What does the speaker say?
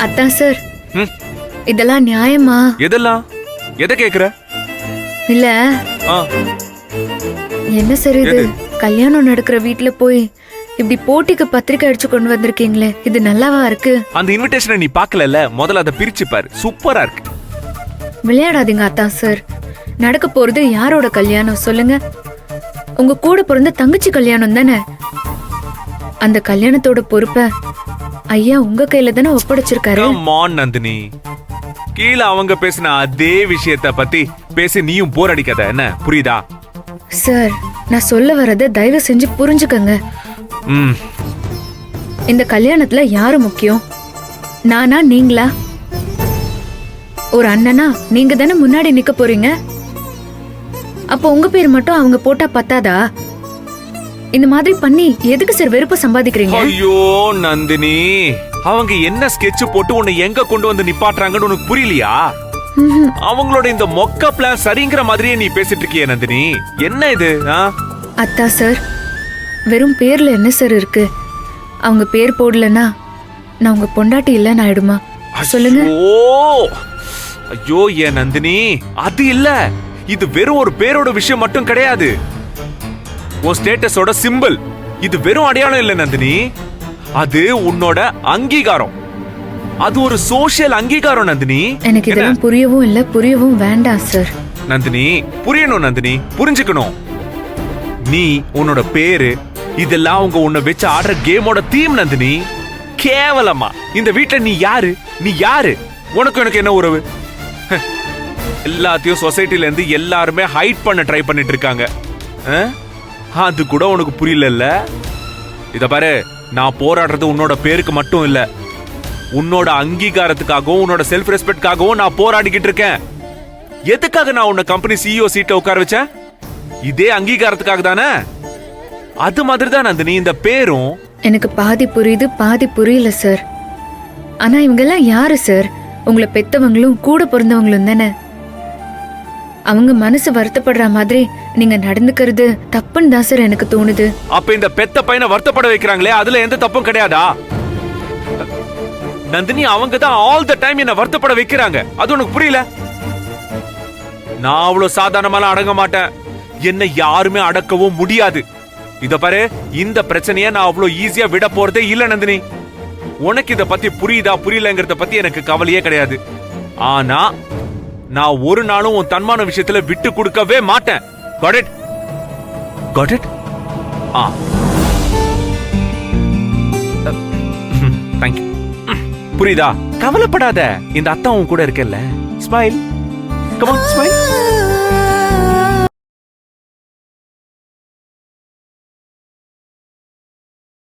அதான் சார், ம், இதெல்லாம் நியாயமா? எதெல்லாம் எதை கேக்குற? இல்ல ஆ, என்ன சார் இது? எது? கல்யாணம் நடக்கிற வீட்ல போய் இப்படி போட்டிக்கு பத்திரிக்கை அடிச்சு கொண்டு வந்திருக்கீங்களே, இது நல்லாவா இருக்கு? அந்த இன்விடேஷனை நீ பாக்கலல்ல, முதல்ல அதை பிரிச்சு பாரு. சூப்பரா இருக்கு. விளையாடாதீங்க அத்தான் சார். நடக்க போறது யாரோட கல்யாணம் சொல்லுங்க? உங்க கூட பிறந்த தங்கச்சி கல்யாணம் தானே. அந்த கல்யாணத்தோட பொறுப்பை ஐயா உங்க கையில தானே ஒப்படைச்சிருக்காரு. Come on, Nandini. கீழே அவங்க பேசின அதே விஷயத்த பத்தி பேசி நீயும் போர் அடிக்காத, என்ன புரியுதா? சார், நான் சொல்ல வரத தயவு செஞ்சு புரிஞ்சுக்கங்க. ம், இந்த கல்யாணத்துல யாரு முக்கியம்? நானா நீங்களா? ஒரு அண்ணனா நீங்க தானே முன்னாடி நிக்க போறீங்க. அப்ப உங்க பேர் மட்டும் அவங்க போட்டா பத்தாதா? இந்த மாதிரி பண்ணி எதுக்கு சார் வெறுப்பு சம்பாதிக்கிறீங்க? ஐயோ நந்தினி, அவங்க என்ன ஸ்கெட்ச் போட்டு உன்னை எங்க கொண்டு வந்து நிப்பாட்டுறாங்கன்னு உனக்கு புரியலையா? அவங்களோட இந்த மொக்க பிளான் சரிங்கிற மாதிரியே நீ பேசிட்டு இருக்கிய நந்தினி. என்ன இது? அத்தா சார், வெறும் பேர்ல என்ன சார் இருக்கு? அவங்க பேர் போடலன்னா நான் உங்க பொண்டாட்டி இல்லன்னு ஆயிடுமா? சொல்லுங்க. ஐயோ ஏன் நந்தினி, அது இல்ல. இது வெறும் ஒரு பேரோட விஷயம் மட்டும் கிடையாது. உன் ஸ்டேட்டஸோட சிம்பிள். இது வெறும் அடையாளம் இல்ல நந்தினி, அது உன்னோட அங்கீகாரம். அது ஒரு சோஷியல் அங்கீகாரம் நந்தினி. எனக்கு இதெல்லாம் புரியவும் இல்ல, புரியவும் வேண்டாம் சார். நந்தினி, புரியணும் நந்தினி, புரிஞ்சுக்கணும். நீ உன்னோட பேரு இதெல்லாம் அவங்க உன்னை வச்சு ஆடுற கேமோட தீம் நந்தினி. கேவலமா இந்த வீட்ல நீ யாரு? நீ யாரு? உனக்கு எனக்கு என்ன உறவு? எல்லாத்தையும் சொசைட்டில இருந்து எல்லாருமே ஹைட் பண்ண ட்ரை பண்ணிட்டு இருக்காங்க. அது கூட உனக்கு புரியல. இத பாரு, நான் போராடுறது உன்னோட பேருக்கு மட்டும் இல்ல, உன்னோட அங்கீகாரத்துக்காகவும் உன்னோட செல்ஃப் ரெஸ்பெக்ட்காகவும் நான் போராடிக்கிட்டு இருக்கேன். எதுக்காக நான் உன்னை கம்பெனி சிஇஓ சீட்ல உட்கார வச்சேன்? இதே அங்கீகாரத்துக்காக தானே. அது மாதிரி தான் நந்தினி இந்த பேரும். எனக்கு பாதி புரியுது, பாதி புரியல சார். ஆனா இவங்க எல்லாம் யாரு சார்? உங்களை பெத்தவங்களும் கூட பிறந்தவங்களும் தானே. அவங்க மனசு வருத்தப்படுற மாதிரி நீங்க நடந்துக்கிறது தப்புன்னு தான் சார் எனக்கு தோணுது. அப்ப இந்த பெத்த பையனை வருத்தப்பட வைக்கிறாங்களே, அதுல எந்த தப்பும் கிடையாதா? நந்தினி, அவங்க தான் ஆல் த டைம் என்ன வருத்தப்பட வைக்கிறாங்க. அது உனக்கு புரியல? நான் அவ்வளவு சாதாரணமாலாம் அடங்க மாட்டேன். என்ன யாருமே அடக்கவும் முடியாது. இத பாரு, இந்த பிரச்சனைய நான் அவ்வளவு ஈஸியா விட போறதே இல்ல நந்தினி. உனக்கு இத பத்தி புரியுதா புரியலங்கிறத பத்தி எனக்கு கவலையே கிடையாது. ஆனா நான் ஒரு நாளும் உன் தன்மான விஷயத்துல விட்டு கொடுக்கவே மாட்டேன். Got it? Got it? Thank you. புரியுதா? கவலைப்படாத, இந்த அத்தா உன் கூட இருக்கல்ல. ஸ்மைல். Come on, smile.